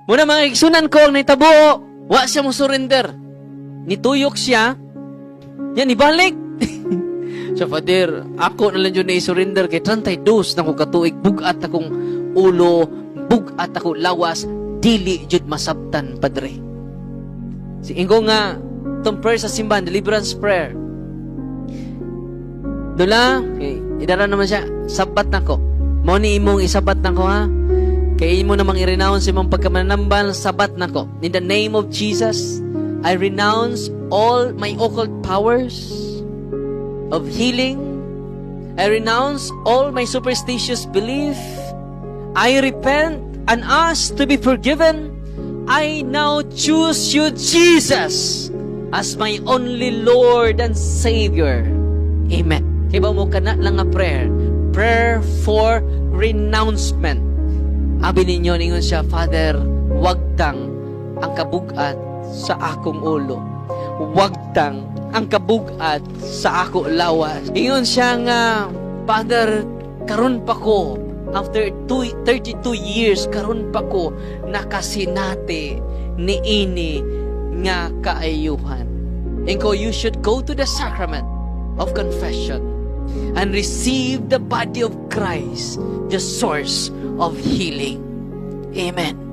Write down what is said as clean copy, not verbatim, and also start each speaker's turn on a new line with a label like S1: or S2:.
S1: Muna mga igsunan ko, ang naitabo, wa siya mo surrender. Nituyok siya, yan, ibalik. So, Father, ako na lang yun na i-surrender kay 32 na ko katuig, bugat akong ulo, bugat ako lawas, dili jud masabtan, Padre. Si Ingo nga, itong prayer sa simbahan, deliverance prayer. Dula, idara naman siya, sabat na ko. Mo ni imong isabat na ko, ha? Kaya imo namang i-renounce imong pagkamanambal, sabat na ko. In the name of Jesus, I renounce all my occult powers of healing. I renounce all my superstitious belief. I repent and ask to be forgiven. I now choose you, Jesus, as my only Lord and Savior. Amen. Kaya mo ka na lang nga prayer. Prayer for renouncement. Abi ninyo ningon siya, Father, wag tang ang kabugat sa akong ulo. Wag tang ang kabugat sa ako lawas. Ingon siya nga, Father, karon pa ko, after 32 years, karon pa ko nakasinati ni ini nga kaayuhan. And ko, you should go to the sacrament of confession and receive the body of Christ, the source of healing. Amen.